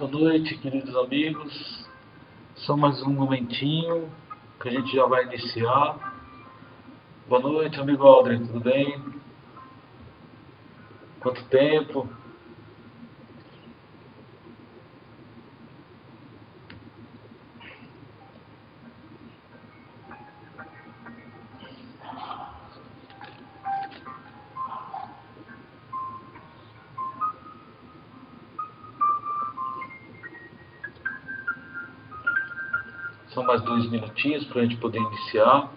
Boa noite, queridos amigos. Só mais um momentinho que a gente já vai iniciar. Boa noite, amigo Aldrin, tudo bem? Quanto tempo? São mais 2 minutinhos para a gente poder iniciar.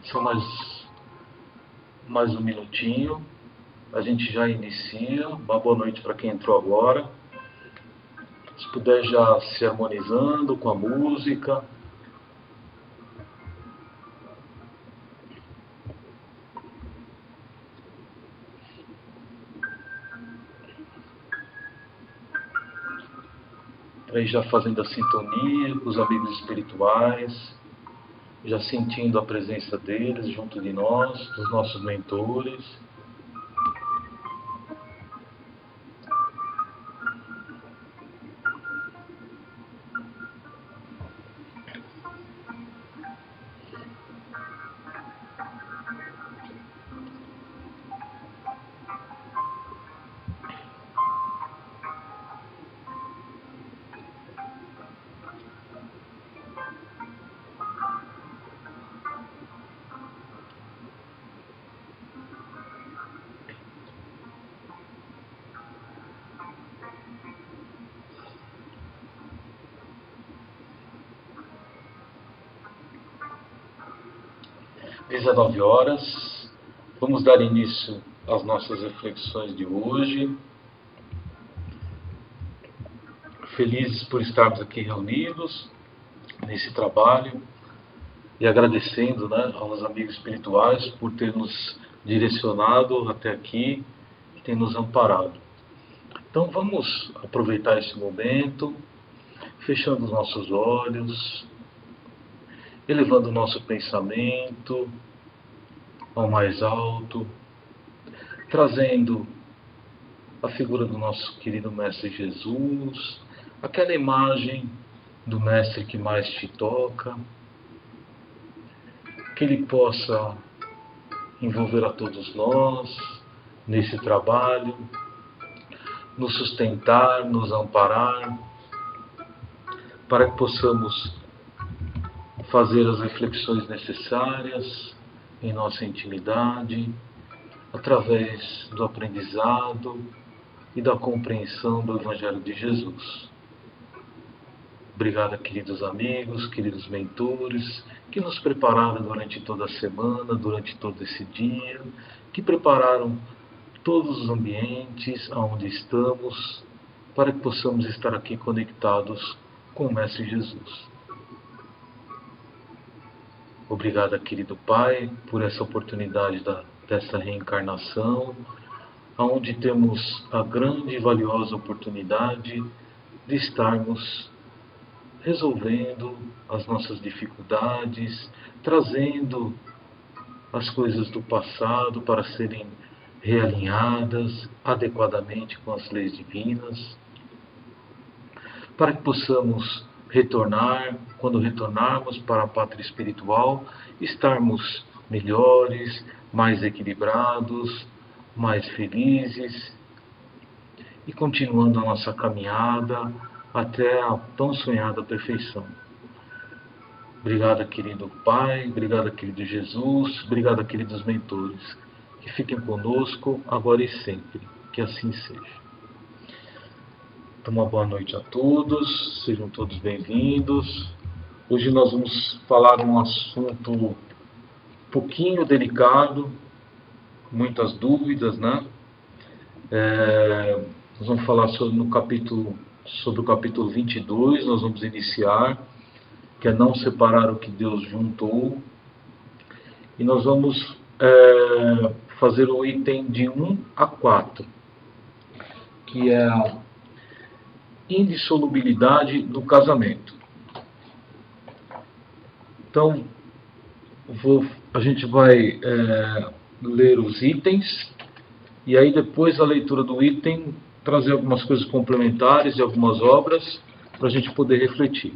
Só mais um minutinho, a gente já inicia. Uma boa noite para quem entrou agora. Se puder já se harmonizando com a música. Para ir já fazendo a sintonia com os amigos espirituais. Já sentindo a presença deles junto de nós, dos nossos mentores. Às 19 horas, vamos dar início às nossas reflexões de hoje. Felizes por estarmos aqui reunidos nesse trabalho e agradecendo, aos amigos espirituais por ter nos direcionado até aqui e ter nos amparado. Então vamos aproveitar esse momento, fechando os nossos olhos, elevando o nosso pensamento ao mais alto, trazendo a figura do nosso querido Mestre Jesus, aquela imagem do Mestre que mais te toca, que Ele possa envolver a todos nós nesse trabalho, nos sustentar, nos amparar, para que possamos fazer as reflexões necessárias em nossa intimidade, através do aprendizado e da compreensão do Evangelho de Jesus. Obrigado, queridos amigos, queridos mentores, que nos prepararam durante toda a semana, durante todo esse dia, que prepararam todos os ambientes onde estamos, para que possamos estar aqui conectados com o Mestre Jesus. Obrigado, querido Pai, por essa oportunidade dessa reencarnação, onde temos a grande e valiosa oportunidade de estarmos resolvendo as nossas dificuldades, trazendo as coisas do passado para serem realinhadas adequadamente com as leis divinas, para que possamos retornar, quando retornarmos para a pátria espiritual, estarmos melhores, mais equilibrados, mais felizes e continuando a nossa caminhada até a tão sonhada perfeição. Obrigado, querido Pai, obrigado, querido Jesus, obrigado, queridos mentores. Que fiquem conosco agora e sempre, que assim seja. Então, uma boa noite a todos, sejam todos bem-vindos. Hoje nós vamos falar de um assunto um pouquinho delicado, muitas dúvidas, né? Nós vamos falar sobre o capítulo 22, nós vamos iniciar, que é não separar o que Deus juntou. E nós vamos fazer o item de 1 a 4, que é a indissolubilidade do casamento. Então, a gente vai ler os itens, e aí depois da leitura do item, trazer algumas coisas complementares e algumas obras, para a gente poder refletir.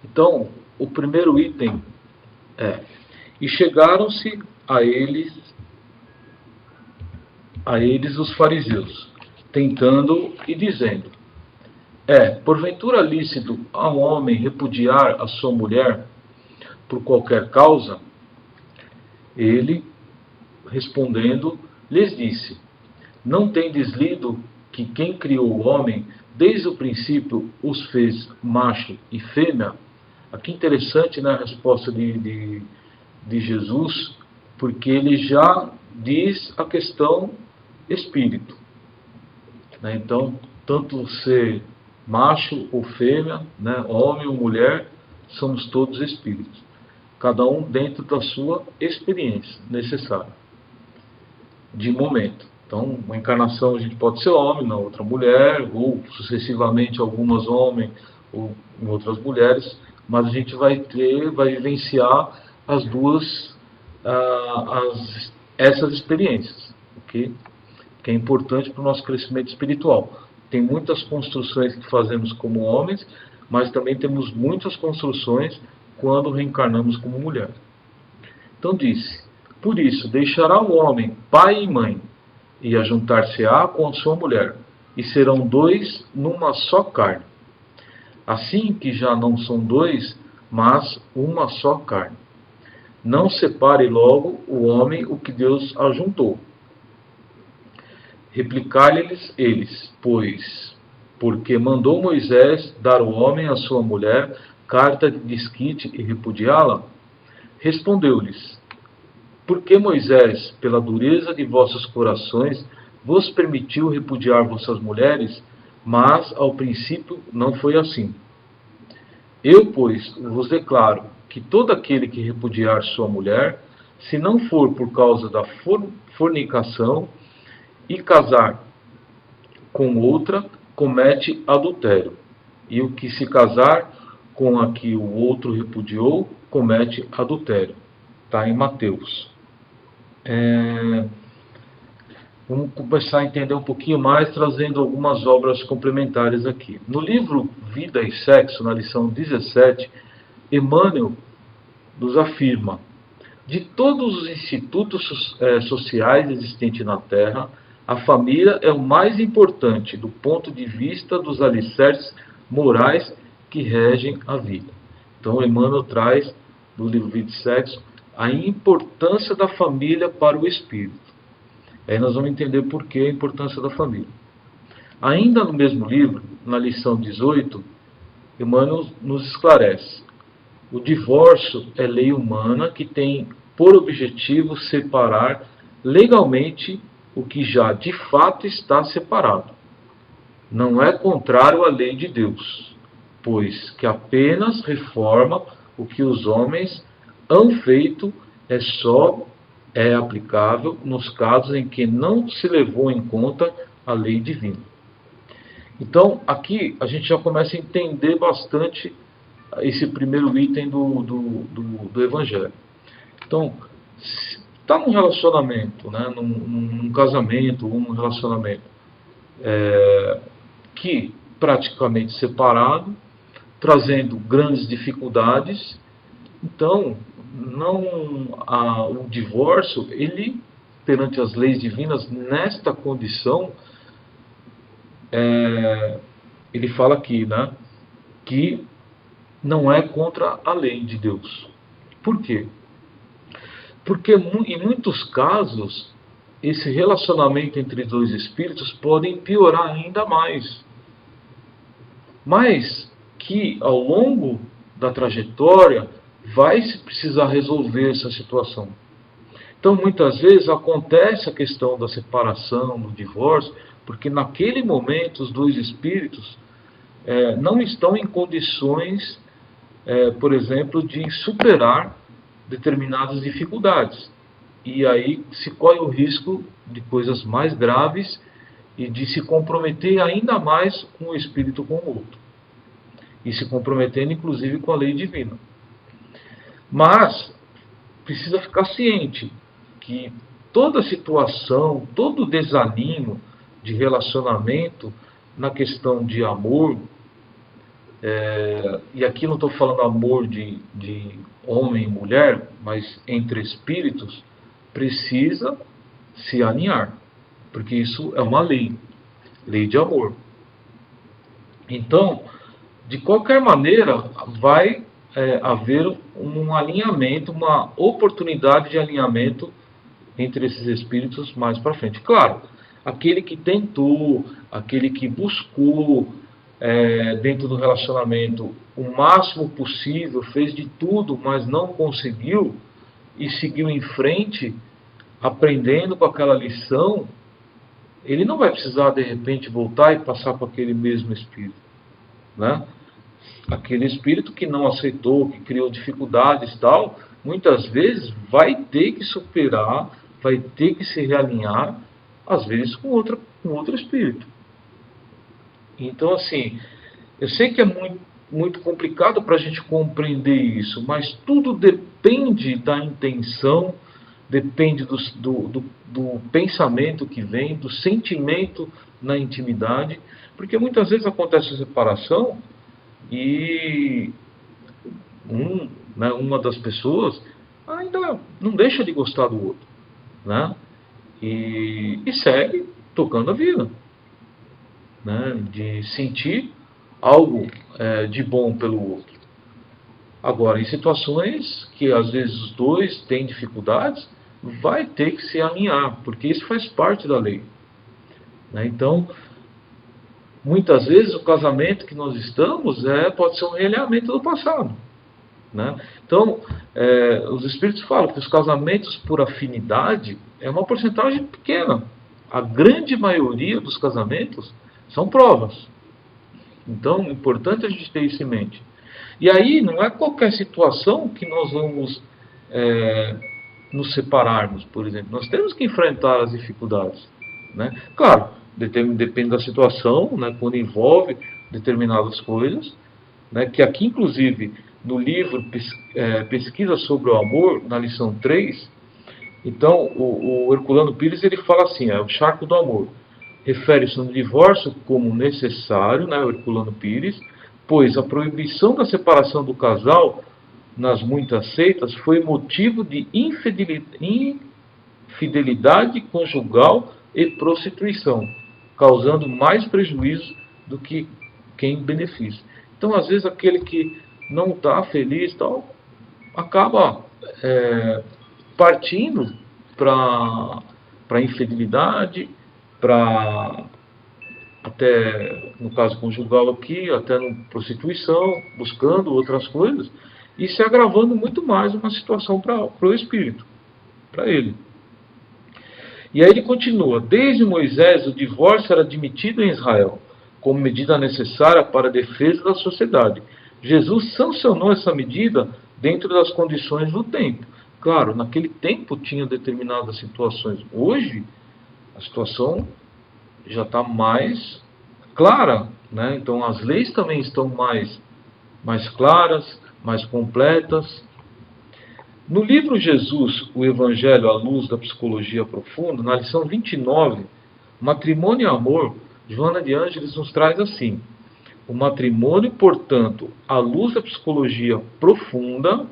Então, o primeiro item é: e chegaram-se a eles os fariseus, tentando e dizendo: porventura lícito a um homem repudiar a sua mulher por qualquer causa? Ele, respondendo, lhes disse: não tendes lido que quem criou o homem, desde o princípio os fez macho e fêmea? Aqui interessante, né, a resposta de Jesus, porque ele já diz a questão espírito, né? Então, tanto ser macho ou fêmea, né, homem ou mulher, somos todos espíritos, cada um dentro da sua experiência necessária de momento. Então, uma encarnação a gente pode ser homem, na outra mulher, ou sucessivamente algumas homens ou em outras mulheres, mas a gente vai vivenciar as duas, essas experiências, ok? Que é importante para o nosso crescimento espiritual. Tem muitas construções que fazemos como homens, mas também temos muitas construções quando reencarnamos como mulher. Então disse: por isso deixará o homem pai e mãe, e ajuntar-se-á com a sua mulher, e serão dois numa só carne. Assim que já não são dois, mas uma só carne. Não separe logo o homem o que Deus ajuntou. Replicar-lhes eles, pois, porque mandou Moisés dar ao homem a sua mulher, carta de desquite e repudiá-la? Respondeu-lhes: porque Moisés, pela dureza de vossos corações, vos permitiu repudiar vossas mulheres, mas ao princípio não foi assim. Eu, pois, vos declaro que todo aquele que repudiar sua mulher, se não for por causa da fornicação, e casar com outra, comete adultério. E o que se casar com a que o outro repudiou, comete adultério. Está em Mateus. Vamos começar a entender um pouquinho mais, trazendo algumas obras complementares aqui. No livro Vida e Sexo, na lição 17, Emmanuel nos afirma: de todos os institutos sociais existentes na Terra, a família é o mais importante do ponto de vista dos alicerces morais que regem a vida. Então, Emmanuel traz, no livro Vida e Sexo, a importância da família para o espírito. Aí nós vamos entender por que a importância da família. Ainda no mesmo livro, na lição 18, Emmanuel nos esclarece: o divórcio é lei humana que tem por objetivo separar legalmente o que já de fato está separado. Não é contrário à lei de Deus, pois que apenas reforma o que os homens hão feito, é aplicável nos casos em que não se levou em conta a lei divina. Então, aqui a gente já começa a entender bastante esse primeiro item do Evangelho. Então, está num relacionamento, né, num casamento, ou num relacionamento que praticamente separado, trazendo grandes dificuldades. Então, o divórcio, ele, perante as leis divinas, nesta condição, ele fala aqui, né, que não é contra a lei de Deus. Por quê? Porque em muitos casos, esse relacionamento entre dois espíritos pode piorar ainda mais. Mas que ao longo da trajetória vai se precisar resolver essa situação. Então, muitas vezes acontece a questão da separação, do divórcio, porque naquele momento os dois espíritos não estão em condições, por exemplo, de superar determinadas dificuldades. E aí se corre o risco de coisas mais graves e de se comprometer ainda mais com o espírito com o outro. E se comprometendo, inclusive, com a lei divina. Mas precisa ficar ciente que toda situação, todo desalinho de relacionamento na questão de amor, e aqui não estou falando amor de homem e mulher, mas entre espíritos, precisa se alinhar, porque isso é uma lei de amor. Então, de qualquer maneira, vai haver um alinhamento, uma oportunidade de alinhamento entre esses espíritos mais para frente. Claro, aquele que tentou, aquele que buscou dentro do relacionamento o máximo possível, fez de tudo, mas não conseguiu e seguiu em frente, aprendendo com aquela lição, ele não vai precisar de repente voltar e passar com aquele mesmo espírito, né? Aquele espírito que não aceitou, que criou dificuldades e tal, muitas vezes vai ter que superar, vai ter que se realinhar, às vezes com outro espírito. Então, assim, eu sei que é muito complicado para a gente compreender isso, mas tudo depende da intenção, depende do pensamento que vem, do sentimento na intimidade, porque muitas vezes acontece a separação e uma das pessoas ainda não deixa de gostar do outro, né? E segue tocando a vida, né? De sentir algo de bom pelo outro. Agora, em situações que às vezes os dois têm dificuldades, vai ter que se alinhar, porque isso faz parte da lei, né? Então, muitas vezes o casamento que nós estamos pode ser um realinhamento do passado, né? Então, os espíritos falam que os casamentos por afinidade é uma porcentagem pequena. A grande maioria dos casamentos são provas. Então, é importante a gente ter isso em mente. E aí, não é qualquer situação que nós vamos nos separarmos, por exemplo. Nós temos que enfrentar as dificuldades, né? Claro, depende da situação, né? Quando envolve determinadas coisas, né? Que aqui, inclusive, no livro Pesquisa sobre o Amor, na lição 3, então, o Herculano Pires ele fala assim, o charco do amor. Refere-se no divórcio como necessário, né, o Herculano Pires, pois a proibição da separação do casal nas muitas seitas foi motivo de infidelidade conjugal e prostituição, causando mais prejuízo do que quem benefício. Então, às vezes, aquele que não está feliz, tal, acaba partindo para a infidelidade, para até, no caso conjugal aqui, até na prostituição, buscando outras coisas, e se agravando muito mais uma situação para o espírito, para ele. E aí ele continua, desde Moisés o divórcio era admitido em Israel, como medida necessária para a defesa da sociedade. Jesus sancionou essa medida dentro das condições do tempo. Claro, naquele tempo tinha determinadas situações. Hoje, a situação já está mais clara, né? Então as leis também estão mais claras, mais completas. No livro Jesus, o Evangelho à Luz da Psicologia Profunda, na lição 29, Matrimônio e Amor, Joana de Ângeles nos traz assim: o matrimônio, portanto, à luz da psicologia profunda,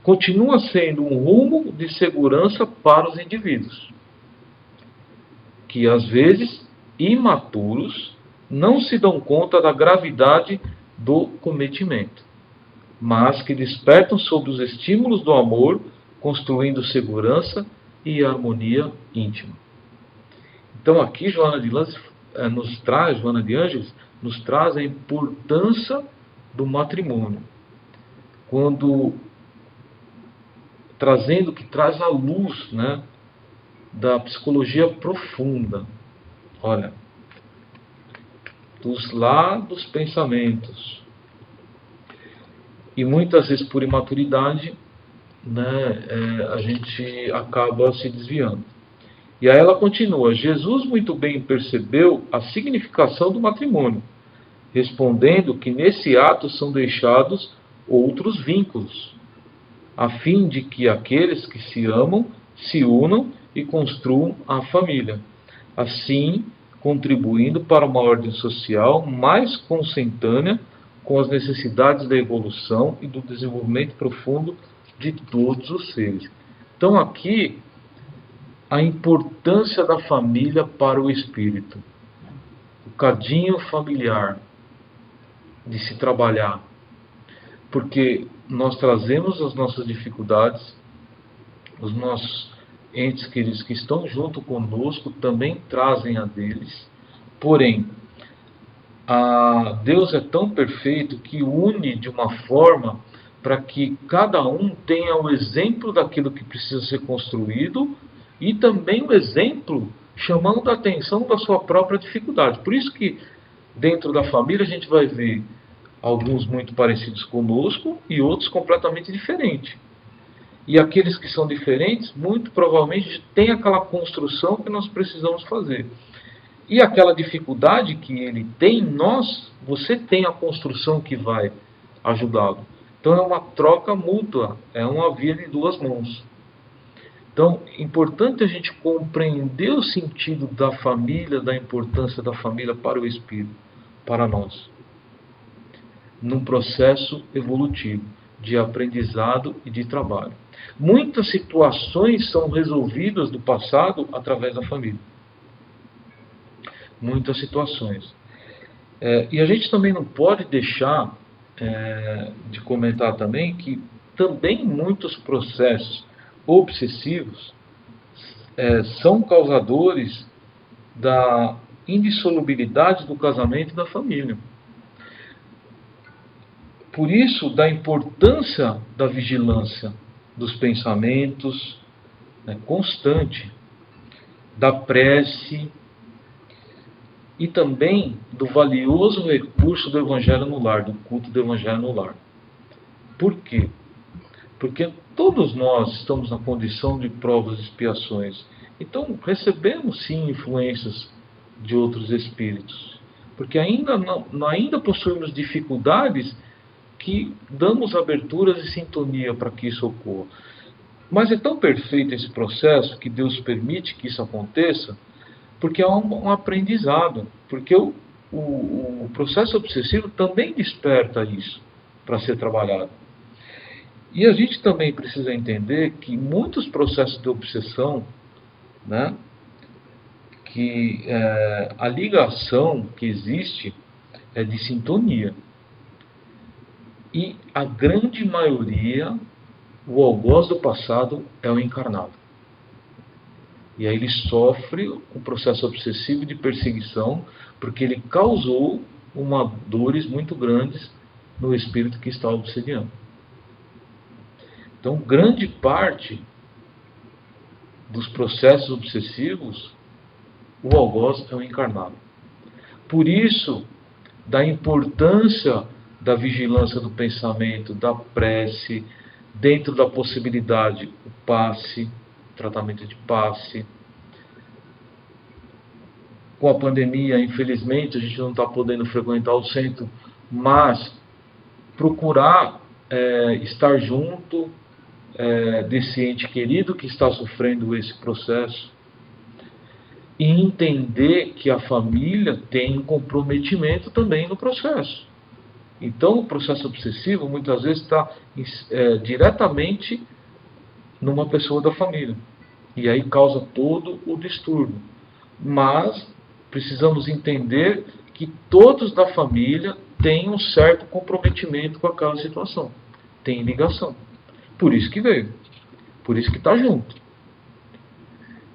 continua sendo um rumo de segurança para os indivíduos, que às vezes, imaturos, não se dão conta da gravidade do cometimento. mas que despertam sob os estímulos do amor, construindo segurança e harmonia íntima. Então aqui Joana de Ângeles nos traz a importância do matrimônio, que traz a luz, né, da psicologia profunda. Olha, dos lados pensamentos. E muitas vezes por imaturidade, né, a gente acaba se desviando. E aí ela continua: Jesus muito bem percebeu a significação do matrimônio, respondendo que nesse ato são deixados outros vínculos, a fim de que aqueles que se amam se unam e construam a família, assim contribuindo para uma ordem social mais consentânea com as necessidades da evolução e do desenvolvimento profundo de todos os seres. Então aqui, a importância da família para o espírito, o cadinho familiar de se trabalhar, porque nós trazemos as nossas dificuldades, os nossos entes queridos que estão junto conosco também trazem a deles, porém, Deus é tão perfeito que une de uma forma para que cada um tenha o exemplo daquilo que precisa ser construído e também o exemplo chamando a atenção da sua própria dificuldade. Por isso que dentro da família a gente vai ver alguns muito parecidos conosco e outros completamente diferentes. E aqueles que são diferentes, muito provavelmente têm aquela construção que nós precisamos fazer. E aquela dificuldade que ele tem, você tem a construção que vai ajudá-lo. Então é uma troca mútua, é uma via de duas mãos. Então, é importante a gente compreender o sentido da família, da importância da família para o espírito, para nós, num processo evolutivo de aprendizado e de trabalho. Muitas situações são resolvidas do passado através da família. Muitas situações. E a gente também não pode deixar de comentar também que também muitos processos obsessivos são causadores da indissolubilidade do casamento e da família. Por isso, da importância da vigilância dos pensamentos, constante, da prece e também do valioso recurso do Evangelho no lar, do culto do Evangelho no lar. Por quê? Porque todos nós estamos na condição de provas e expiações. Então, recebemos sim influências de outros espíritos. Porque ainda possuímos dificuldades que damos aberturas e sintonia para que isso ocorra. Mas é tão perfeito esse processo que Deus permite que isso aconteça, porque é um aprendizado. Porque o processo obsessivo também desperta isso para ser trabalhado. E a gente também precisa entender que muitos processos de obsessão, que a ligação que existe é de sintonia. E a grande maioria, o algoz do passado é o encarnado. E aí ele sofre um processo obsessivo de perseguição, porque ele causou dores muito grandes no espírito que está obsediando. Então, grande parte dos processos obsessivos, o algoz é o encarnado. Por isso, da importância da vigilância do pensamento, da prece, dentro da possibilidade, o passe, tratamento de passe. Com a pandemia, infelizmente, a gente não está podendo frequentar o centro, mas procurar estar junto desse ente querido que está sofrendo esse processo e entender que a família tem um comprometimento também no processo. Então, o processo obsessivo muitas vezes está diretamente numa pessoa da família. E aí causa todo o distúrbio. Mas precisamos entender que todos da família têm um certo comprometimento com aquela situação. tem ligação. Por isso que veio. Por isso que está junto.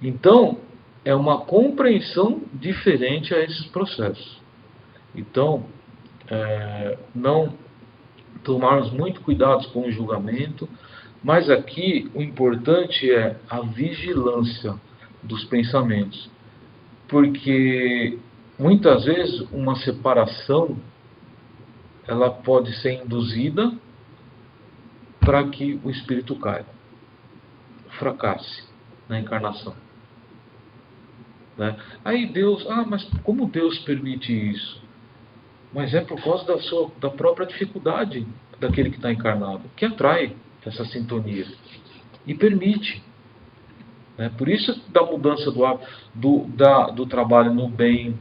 Então, é uma compreensão diferente a esses processos. Então, não tomarmos muito cuidado com o julgamento, mas aqui o importante é a vigilância dos pensamentos. Porque muitas vezes uma separação ela pode ser induzida para que o espírito caia, fracasse na encarnação. Né? Aí Deus, mas como Deus permite isso? Mas é por causa da própria dificuldade daquele que está encarnado, que atrai essa sintonia e permite. Né? Por isso da mudança do trabalho no bem,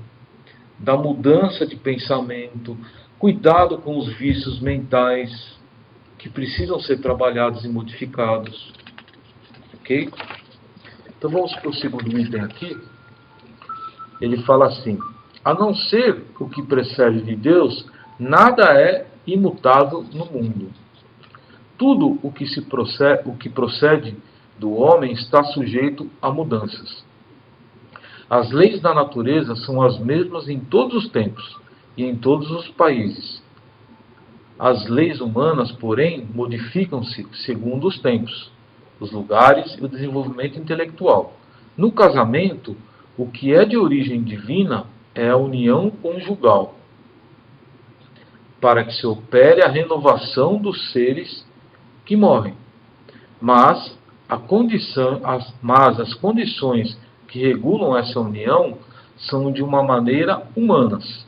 da mudança de pensamento, cuidado com os vícios mentais que precisam ser trabalhados e modificados. Ok? Então vamos para o segundo item aqui. Ele fala assim: a não ser o que precede de Deus, nada é imutável no mundo. Tudo o que procede do homem está sujeito a mudanças. As leis da natureza são as mesmas em todos os tempos e em todos os países. As leis humanas, porém, modificam-se segundo os tempos, os lugares e o desenvolvimento intelectual. No casamento, o que é de origem divina é a união conjugal, para que se opere a renovação dos seres que morrem. Mas as condições que regulam essa união são de uma maneira humanas,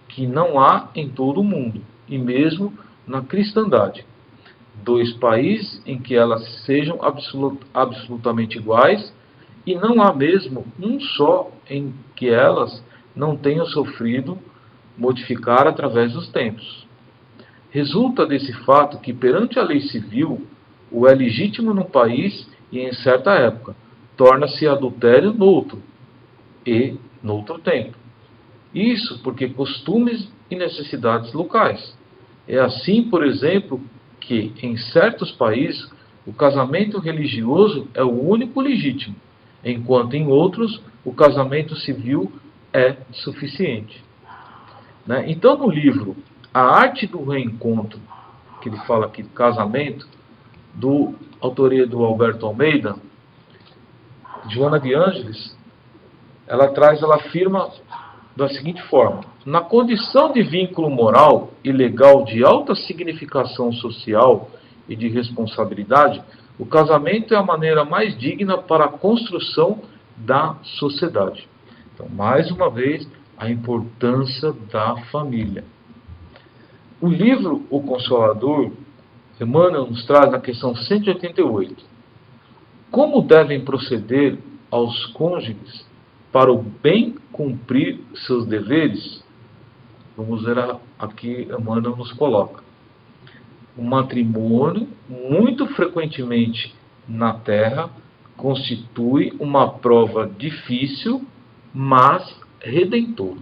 que não há em todo o mundo, e mesmo na cristandade. 2 países em que elas sejam absolutamente iguais, e não há mesmo um só em que elas não tenham sofrido modificar através dos tempos. Resulta desse fato que, perante a lei civil, o é legítimo num país e em certa época, torna-se adultério noutro e noutro tempo. Isso porque costumes e necessidades locais. É assim, por exemplo, que em certos países o casamento religioso é o único legítimo, enquanto em outros o casamento civil é suficiente. Né? Então, no livro A Arte do Reencontro, que ele fala aqui de casamento, autoria do Alberto Almeida, Joana de Ângeles, ela afirma da seguinte forma: na condição de vínculo moral e legal de alta significação social e de responsabilidade, o casamento é a maneira mais digna para a construção da sociedade. Então, mais uma vez, a importância da família. O livro O Consolador, Emmanuel nos traz na questão 188. Como devem proceder aos cônjuges para o bem cumprir seus deveres? Vamos ver aqui, Emmanuel nos coloca. O matrimônio, muito frequentemente na Terra, constitui uma prova difícil, mas redentora.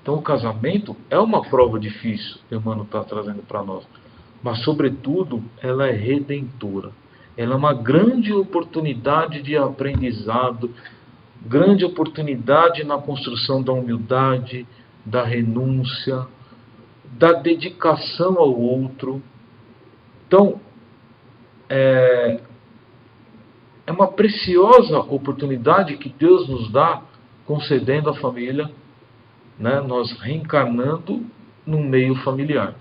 Então, o casamento é uma prova difícil, que Emmanuel está trazendo para nós. Mas, sobretudo, ela é redentora. Ela é uma grande oportunidade de aprendizado, grande oportunidade na construção da humildade, da renúncia, da dedicação ao outro. Então, é uma preciosa oportunidade que Deus nos dá, concedendo à família, né, nós reencarnando no meio familiar.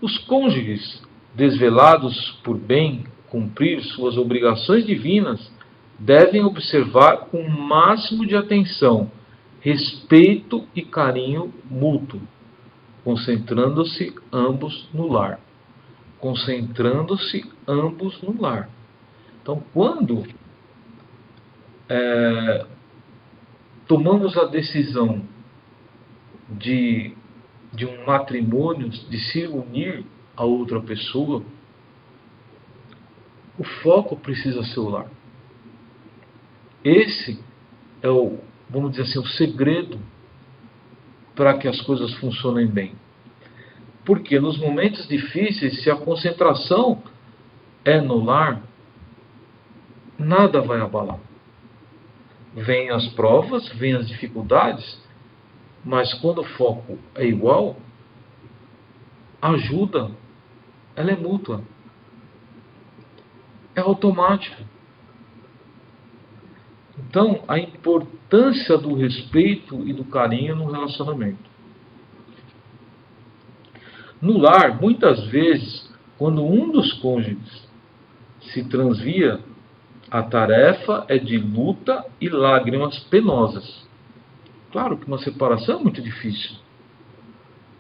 Os cônjuges, desvelados por bem cumprir suas obrigações divinas, devem observar com o máximo de atenção, respeito e carinho mútuo, concentrando-se ambos no lar. Concentrando-se ambos no lar. Então, quando tomamos a decisão de um matrimônio, de se unir a outra pessoa, o foco precisa ser o lar. Esse é vamos dizer assim, o segredo para que as coisas funcionem bem. Porque nos momentos difíceis, se a concentração é no lar, nada vai abalar. Vêm as provas, vêm as dificuldades, mas quando o foco é igual, a ajuda, ela é mútua. É automático. Então, a importância do respeito e do carinho no relacionamento. No lar, muitas vezes, quando um dos cônjuges se transvia, a tarefa é de luta e lágrimas penosas. Claro que uma separação é muito difícil.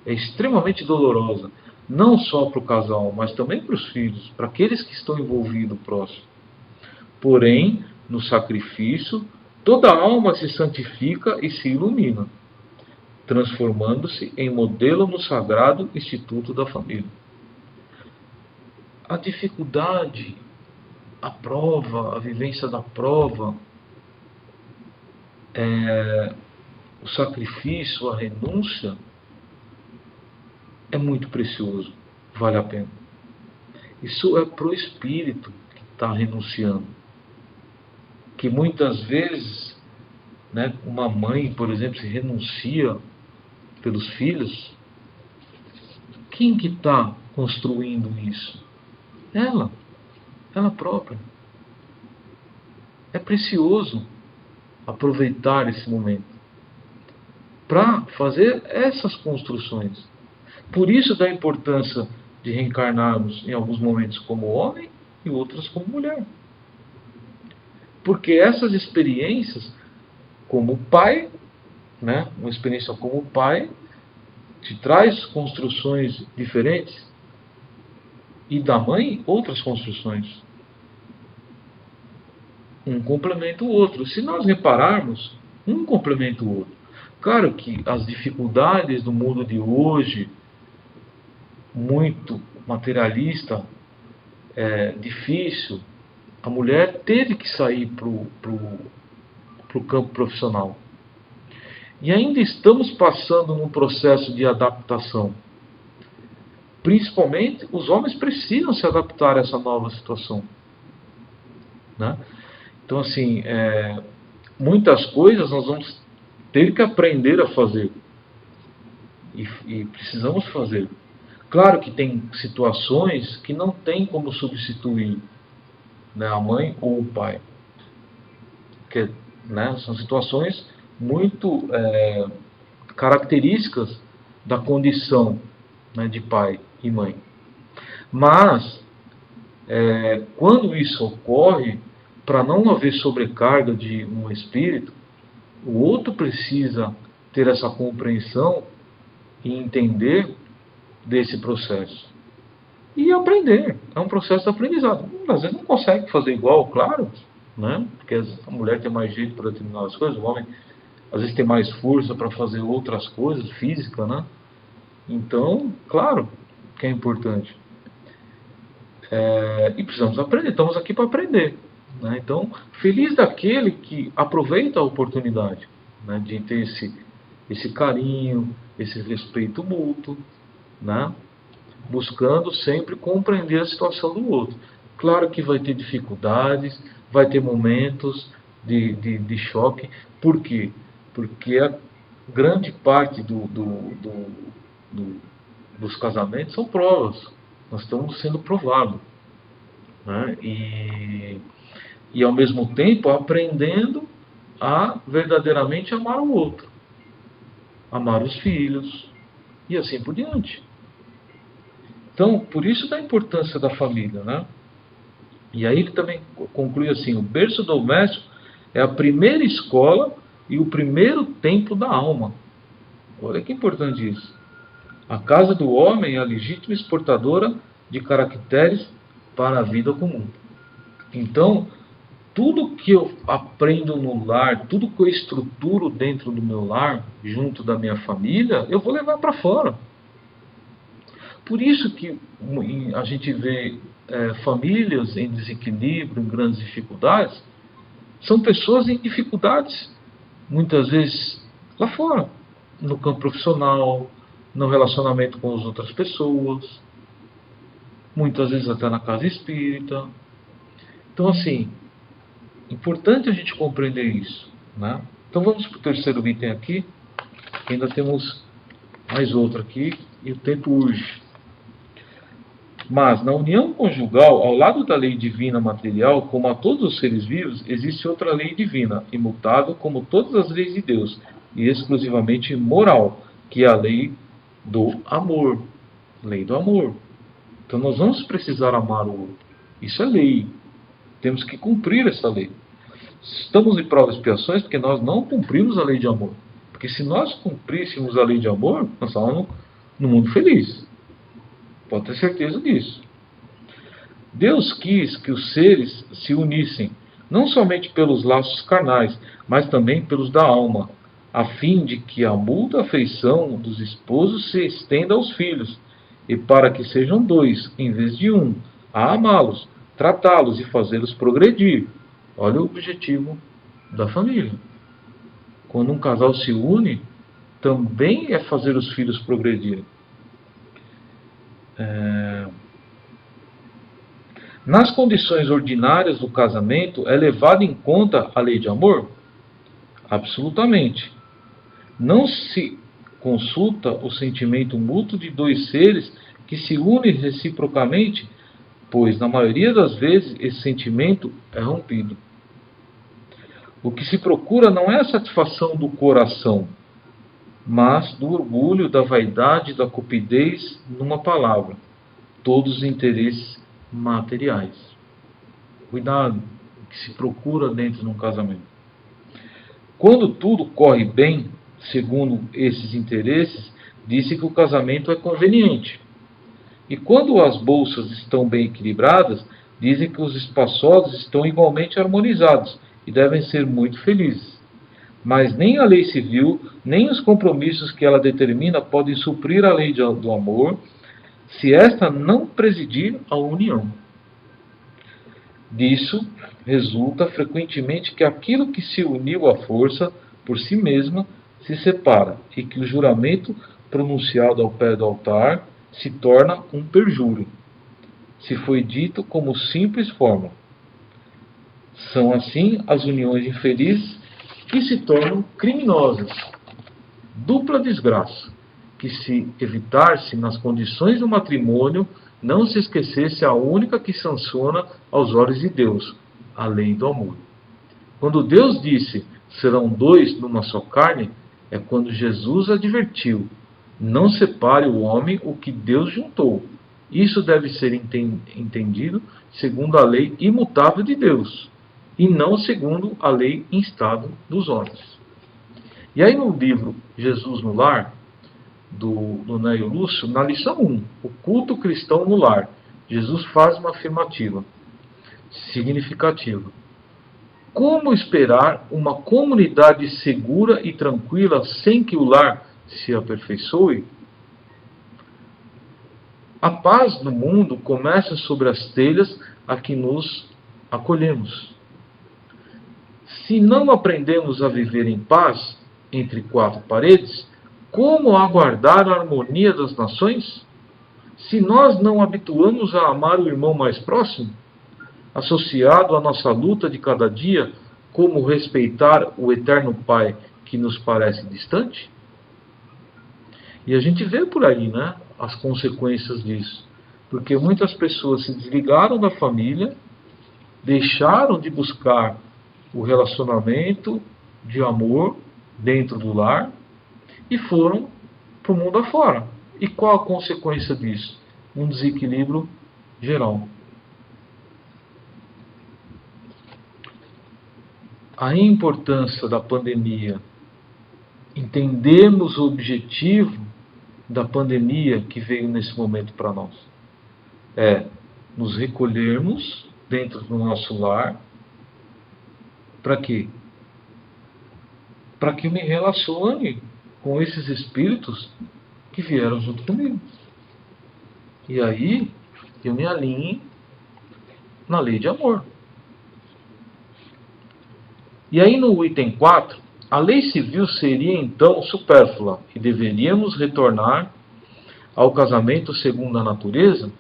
É extremamente dolorosa. Não só para o casal, mas também para os filhos, para aqueles que estão envolvidos próximo. Porém, no sacrifício, toda alma se santifica e se ilumina, transformando-se em modelo no sagrado instituto da família. A dificuldade, a prova, a vivência da prova, o sacrifício, a renúncia, é muito precioso, vale a pena. Isso é para o espírito que está renunciando. Que muitas vezes, né, uma mãe, por exemplo, se renuncia pelos filhos, quem que está construindo isso? Ela própria. É precioso aproveitar esse momento para fazer essas construções. Por isso da importância de reencarnarmos em alguns momentos como homem e outras como mulher. Porque essas experiências, como pai, né, uma experiência como pai, te traz construções diferentes. E da mãe, outras construções. Um complementa o outro. Se nós repararmos, um complementa o outro. Claro que as dificuldades do mundo de hoje, muito materialista, difícil, a mulher teve que sair para o campo profissional. E ainda estamos passando num processo de adaptação. Principalmente, os homens precisam se adaptar a essa nova situação. Né? Então, assim, muitas coisas nós vamos ter que aprender a fazer. E precisamos fazer. Claro que tem situações que não tem como substituir, né, a mãe ou o pai. Porque, né, são situações muito características da condição, né, de pai e mãe. Mas, quando isso ocorre, para não haver sobrecarga de um espírito, o outro precisa ter essa compreensão e entender desse processo. E aprender. É um processo de aprendizado. Às vezes não consegue fazer igual, claro, né? Porque a mulher tem mais jeito para determinadas coisas, o homem às vezes tem mais força para fazer outras coisas, física, né? Então, claro que é importante. E precisamos aprender, estamos aqui para aprender. Né? Então, feliz daquele que aproveita a oportunidade, né, de ter esse carinho, esse respeito mútuo, né? Buscando sempre compreender a situação do outro. Claro que vai ter dificuldades, vai ter momentos de choque. Por quê? Porque a grande parte dos casamentos são provas. Nós estamos sendo provados. Né? E ao mesmo tempo aprendendo a verdadeiramente amar o outro. Amar os filhos. E assim por diante. Então, por isso da importância da família, né? E aí ele também conclui assim: o berço doméstico é a primeira escola e o primeiro templo da alma. Olha que importante isso. A casa do homem é a legítima exportadora de caracteres para a vida comum. Então, tudo que eu aprendo no lar, tudo que eu estruturo dentro do meu lar, junto da minha família, eu vou levar para fora. Por isso que a gente vê famílias em desequilíbrio, em grandes dificuldades, são pessoas em dificuldades, muitas vezes lá fora, no campo profissional, no relacionamento com as outras pessoas, muitas vezes até na casa espírita. Então, assim, importante a gente compreender isso, né? Então vamos para o terceiro item aqui, que ainda temos mais outro aqui, e o tempo urge. Mas, na união conjugal, ao lado da lei divina material, como a todos os seres vivos, existe outra lei divina, imutável como todas as leis de Deus, e exclusivamente moral, que é a lei do amor. Lei do amor. Então nós vamos precisar amar o outro. Isso é lei. Temos que cumprir essa lei. Estamos em provas e expiações porque nós não cumprimos a lei de amor. Porque se nós cumpríssemos a lei de amor, nós estávamos no mundo feliz. Pode ter certeza disso. Deus quis que os seres se unissem, não somente pelos laços carnais, mas também pelos da alma, a fim de que a mútua afeição dos esposos se estenda aos filhos, e para que sejam dois, em vez de um, a amá-los, tratá-los e fazê-los progredir. Olha o objetivo da família. Quando um casal se une, também é fazer os filhos progredirem. Nas condições ordinárias do casamento, é levada em conta a lei de amor? Absolutamente. Não se consulta o sentimento mútuo de dois seres que se unem reciprocamente, pois, na maioria das vezes, esse sentimento é rompido. O que se procura não é a satisfação do coração, mas do orgulho, da vaidade, da cupidez, numa palavra, todos os interesses materiais. Cuidado, o que se procura dentro de um casamento. Quando tudo corre bem, segundo esses interesses, disse que o casamento é conveniente. E quando as bolsas estão bem equilibradas, dizem que os espaçosos estão igualmente harmonizados e devem ser muito felizes. Mas nem a lei civil, nem os compromissos que ela determina podem suprir a lei do amor, se esta não presidir a união. Disso resulta frequentemente que aquilo que se uniu à força por si mesma se separa e que o juramento pronunciado ao pé do altar se torna um perjúrio, se foi dito como simples forma. São assim as uniões infelizes que se tornam criminosas. Dupla desgraça, que se evitasse nas condições do matrimônio, não se esquecesse a única que sanciona aos olhos de Deus, a lei do amor. Quando Deus disse, serão dois numa só carne, é quando Jesus advertiu, não separe o homem o que Deus juntou. Isso deve ser entendido segundo a lei imutável de Deus, e não segundo a lei instável dos homens. E aí no livro Jesus no Lar, do Neio Lúcio, na lição 1, o culto cristão no lar, Jesus faz uma afirmativa significativa. Como esperar uma comunidade segura e tranquila sem que o lar se aperfeiçoe? A paz no mundo começa sobre as telhas a que nos acolhemos. Se não aprendemos a viver em paz entre quatro paredes, como aguardar a harmonia das nações? Se nós não habituamos a amar o irmão mais próximo, associado à nossa luta de cada dia, como respeitar o eterno Pai que nos parece distante? E a gente vê por aí, né, as consequências disso. Porque muitas pessoas se desligaram da família, deixaram de buscar o relacionamento de amor dentro do lar, e foram para o mundo afora. E qual a consequência disso? Um desequilíbrio geral. A importância da pandemia, entendermos o objetivo da pandemia que veio nesse momento para nós, é nos recolhermos dentro do nosso lar. Para quê? Para que eu me relacione com esses espíritos que vieram junto comigo. E aí, eu me alinhe na lei de amor. E aí no item 4, a lei civil seria então supérflua e deveríamos retornar ao casamento segundo a natureza?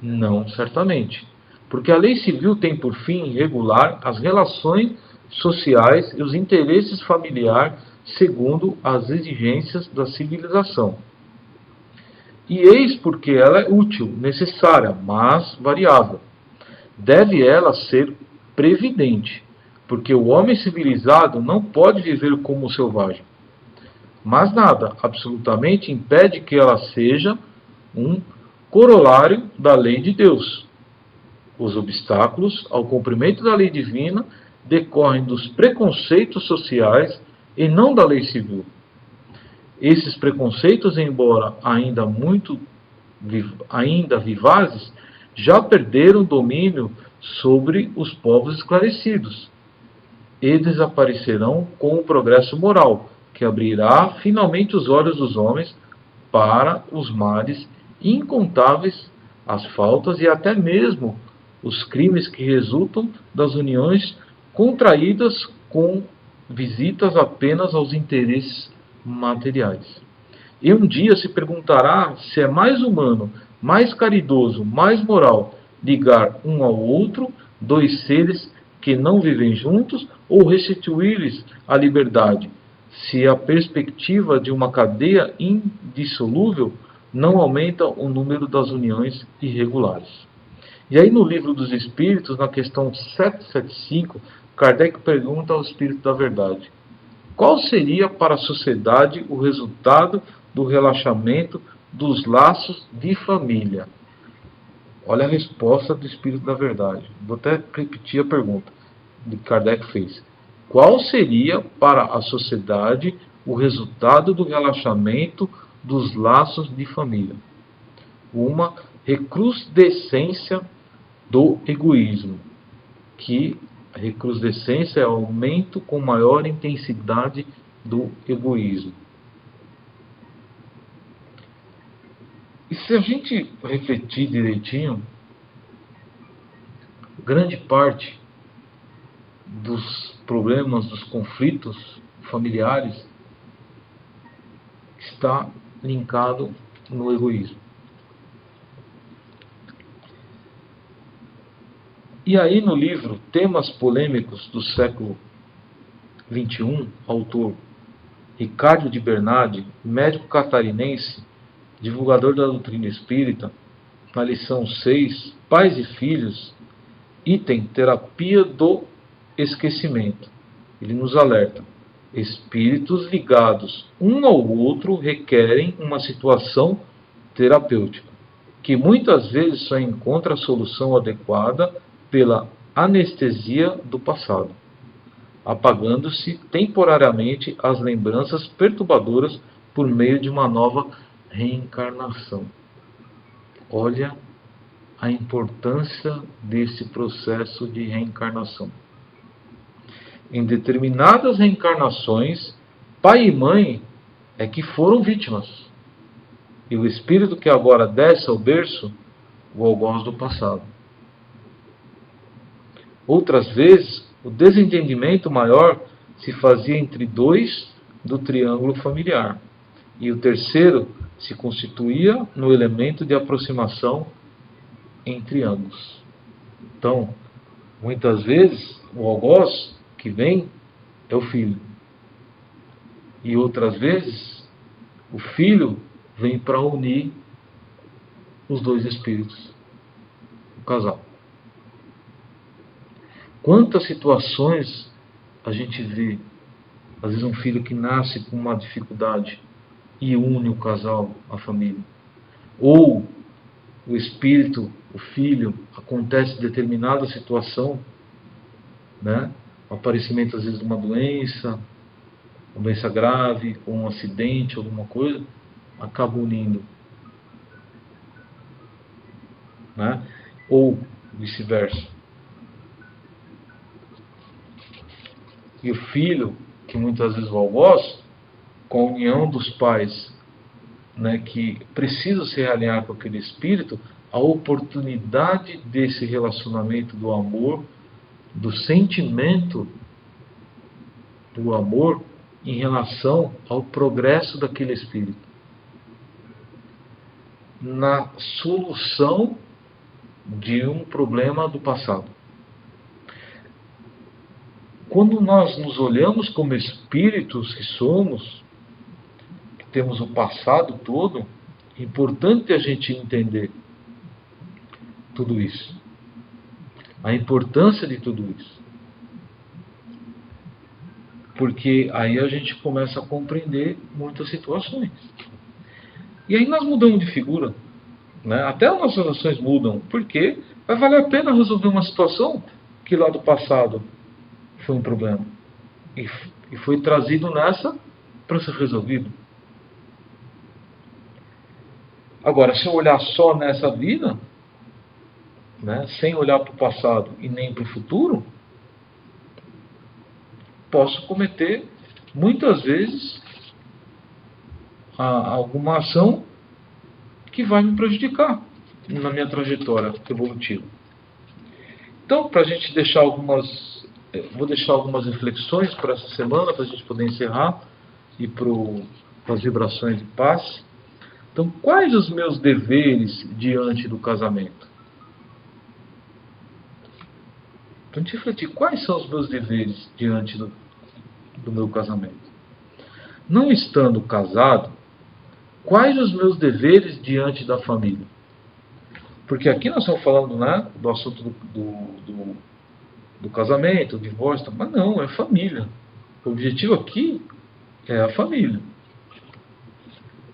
Não, certamente. Porque a lei civil tem por fim regular as relações sociais e os interesses familiares segundo as exigências da civilização. E eis porque ela é útil, necessária, mas variável. Deve ela ser previdente, porque o homem civilizado não pode viver como o selvagem. Mas nada, absolutamente, impede que ela seja um corolário da lei de Deus. Os obstáculos ao cumprimento da lei divina decorrem dos preconceitos sociais e não da lei civil. Esses preconceitos, embora ainda vivazes, já perderam domínio sobre os povos esclarecidos e desaparecerão com o progresso moral, que abrirá finalmente os olhos dos homens para os males incontáveis, as faltas e até mesmo os crimes que resultam das uniões contraídas com visitas apenas aos interesses materiais. E um dia se perguntará se é mais humano, mais caridoso, mais moral ligar um ao outro dois seres que não vivem juntos ou restituir-lhes a liberdade, se a perspectiva de uma cadeia indissolúvel não aumenta o número das uniões irregulares. E aí no Livro dos Espíritos, na questão 775, Kardec pergunta ao Espírito da Verdade: qual seria para a sociedade o resultado do relaxamento dos laços de família? Olha a resposta do Espírito da Verdade. Vou até repetir a pergunta que Kardec fez. Qual seria para a sociedade o resultado do relaxamento dos laços de família? Uma recrudescência do egoísmo, que a recrudescência é o aumento com maior intensidade do egoísmo. E se a gente refletir direitinho, grande parte dos problemas, dos conflitos familiares está linkado no egoísmo. E aí no livro Temas Polêmicos do século XXI, autor Ricardo de Bernardi, médico catarinense, divulgador da doutrina espírita, na lição 6, Pais e Filhos, item Terapia do Esquecimento. Ele nos alerta: espíritos ligados um ao outro requerem uma situação terapêutica, que muitas vezes só encontra a solução adequada pela anestesia do passado, apagando-se temporariamente as lembranças perturbadoras por meio de uma nova reencarnação. Olha a importância desse processo de reencarnação. Em determinadas reencarnações, pai e mãe é que foram vítimas. E o espírito que agora desce ao berço, o algoz do passado. Outras vezes, o desentendimento maior se fazia entre dois do triângulo familiar. E o terceiro se constituía no elemento de aproximação entre ambos. Então, muitas vezes, o algoz que vem é o filho. E outras vezes, o filho vem para unir os dois espíritos, o casal. Quantas situações a gente vê, às vezes um filho que nasce com uma dificuldade e une o casal, a família. Ou o espírito, o filho, acontece determinada situação, né? O aparecimento às vezes de uma doença grave, ou um acidente, alguma coisa, acaba unindo. Né? Ou vice-versa. E o filho, que muitas vezes o algoz, com a união dos pais, né, que precisa se realinhar com aquele espírito, a oportunidade desse relacionamento do amor, do sentimento do amor em relação ao progresso daquele espírito. na solução de um problema do passado. Quando nós nos olhamos como espíritos que somos, que temos o passado todo, é importante a gente entender tudo isso. A importância de tudo isso. Porque aí a gente começa a compreender muitas situações. E aí nós mudamos de figura. Né? Até as nossas ações mudam. Porque vai valer a pena resolver uma situação que lá do passado foi um problema. E foi trazido nessa para ser resolvido. Agora, se eu olhar só nessa vida, né, sem olhar para o passado e nem para o futuro, posso cometer, muitas vezes, alguma ação que vai me prejudicar na minha trajetória evolutiva. Então, para a gente deixar vou deixar algumas reflexões para essa semana, para a gente poder encerrar e para as vibrações de paz. Então, quais os meus deveres diante do casamento? Então, a gente refletir, quais são os meus deveres diante do meu casamento? Não estando casado, quais os meus deveres diante da família? Porque aqui nós estamos falando, né, do assunto do casamento, do divórcio, mas não, é família. O objetivo aqui é a família.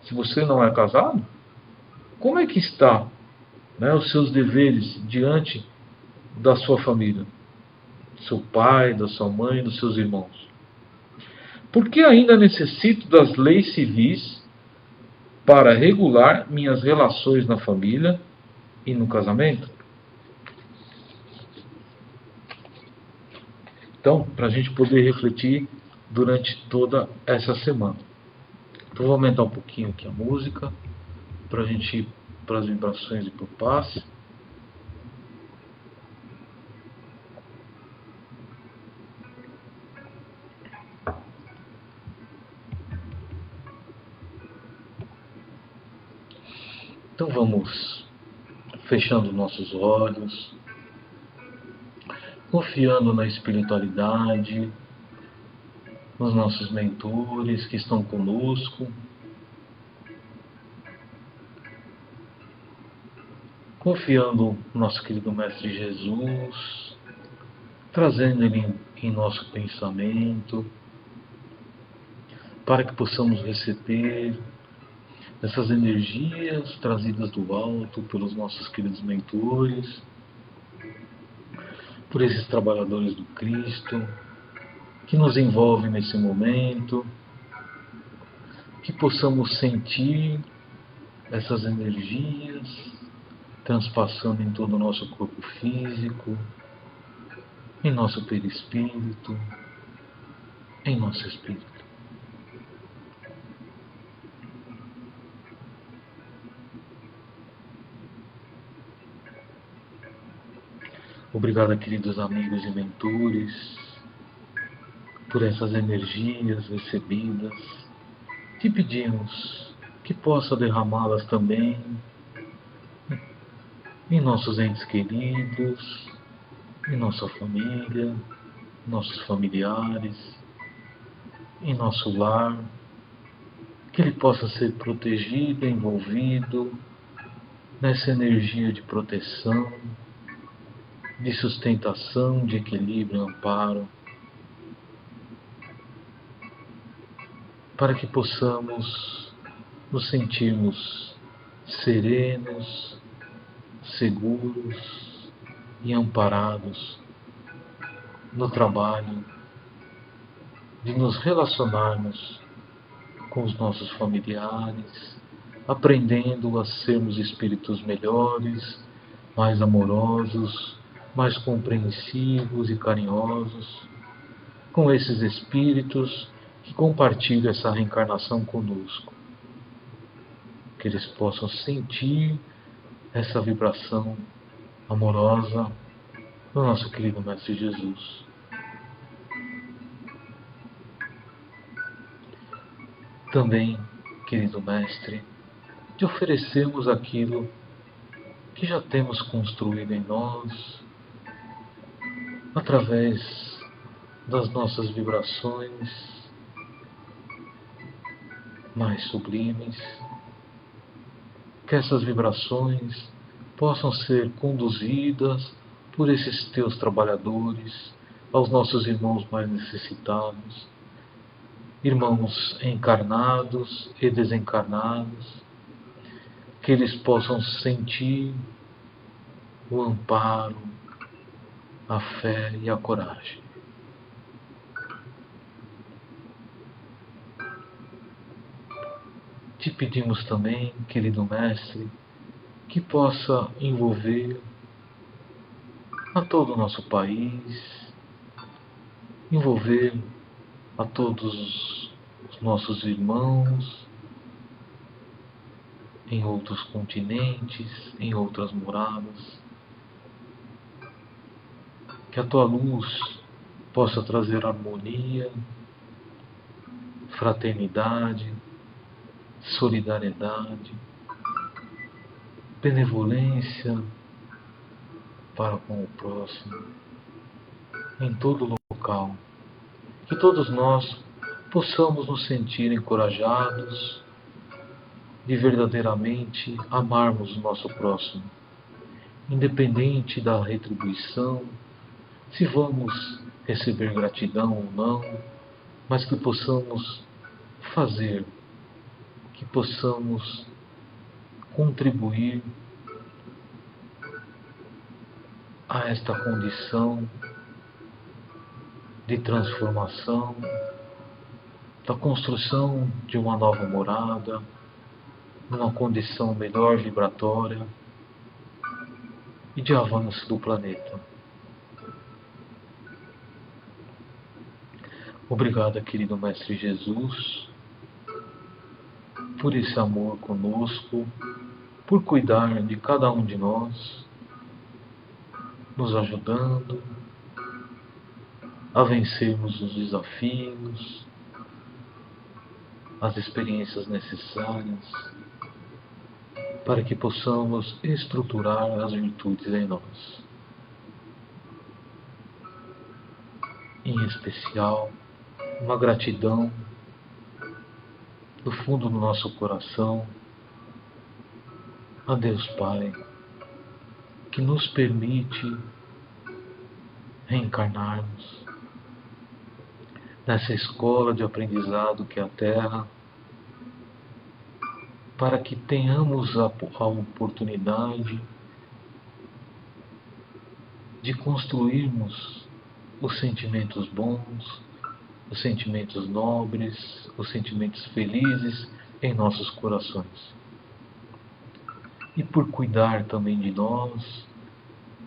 Se você não é casado, como é que está, né, os seus deveres diante da sua família? Do seu pai, da sua mãe, dos seus irmãos? Por que ainda necessito das leis civis para regular minhas relações na família e no casamento? Então, para a gente poder refletir durante toda essa semana. Então, vou aumentar um pouquinho aqui a música, para a gente ir para as vibrações e para o passe. Então, vamos fechando nossos olhos, confiando na espiritualidade, nos nossos mentores que estão conosco, confiando no nosso querido Mestre Jesus, trazendo Ele em nosso pensamento, para que possamos receber essas energias trazidas do alto pelos nossos queridos mentores, por esses trabalhadores do Cristo, que nos envolvem nesse momento, que possamos sentir essas energias transpassando em todo o nosso corpo físico, em nosso perispírito, em nosso espírito. Obrigado, queridos amigos e mentores, por essas energias recebidas. Te pedimos que possa derramá-las também em nossos entes queridos, em nossa família, nossos familiares, em nosso lar, que ele possa ser protegido, envolvido nessa energia de proteção, de sustentação, de equilíbrio, amparo, para que possamos nos sentirmos serenos, seguros e amparados no trabalho de nos relacionarmos com os nossos familiares, aprendendo a sermos espíritos melhores, mais amorosos, mais compreensivos e carinhosos com esses espíritos que compartilham essa reencarnação conosco. Que eles possam sentir essa vibração amorosa do nosso querido Mestre Jesus. Também, querido Mestre, de oferecermos aquilo que já temos construído em nós, através das nossas vibrações mais sublimes, que essas vibrações possam ser conduzidas por esses teus trabalhadores aos nossos irmãos mais necessitados, irmãos encarnados e desencarnados, que eles possam sentir o amparo, a fé e a coragem. Te pedimos também, querido Mestre, que possa envolver a todo o nosso país, envolver a todos os nossos irmãos em outros continentes, em outras moradas. Que a tua luz possa trazer harmonia, fraternidade, solidariedade, benevolência para com o próximo, em todo local. Que todos nós possamos nos sentir encorajados de verdadeiramente amarmos o nosso próximo, independente da retribuição, se vamos receber gratidão ou não, mas que possamos fazer, que possamos contribuir a esta condição de transformação, da construção de uma nova morada, numa condição melhor vibratória e de avanço do planeta. Obrigado, querido Mestre Jesus, por esse amor conosco, por cuidar de cada um de nós, nos ajudando a vencermos os desafios, as experiências necessárias, para que possamos estruturar as virtudes em nós. Em especial, uma gratidão do fundo do nosso coração a Deus Pai, que nos permite reencarnarmos nessa escola de aprendizado que é a Terra, para que tenhamos a oportunidade de construirmos os sentimentos bons, os sentimentos nobres, os sentimentos felizes em nossos corações. E por cuidar também de nós,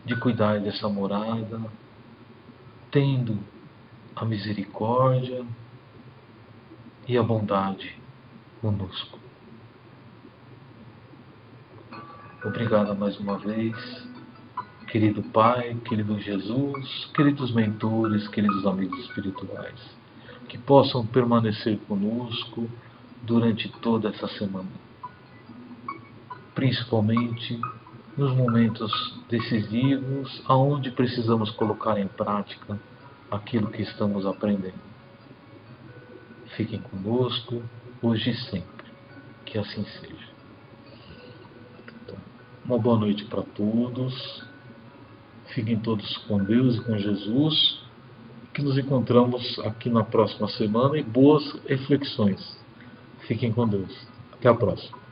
de cuidar dessa morada, tendo a misericórdia e a bondade conosco. Obrigado mais uma vez, querido Pai, querido Jesus, queridos mentores, queridos amigos espirituais, que possam permanecer conosco durante toda essa semana, principalmente nos momentos decisivos, aonde precisamos colocar em prática aquilo que estamos aprendendo. Fiquem conosco, hoje e sempre. Que assim seja. Então, uma boa noite para todos. Fiquem todos com Deus e com Jesus. Que nos encontramos aqui na próxima semana e boas reflexões. Fiquem com Deus. Até a próxima.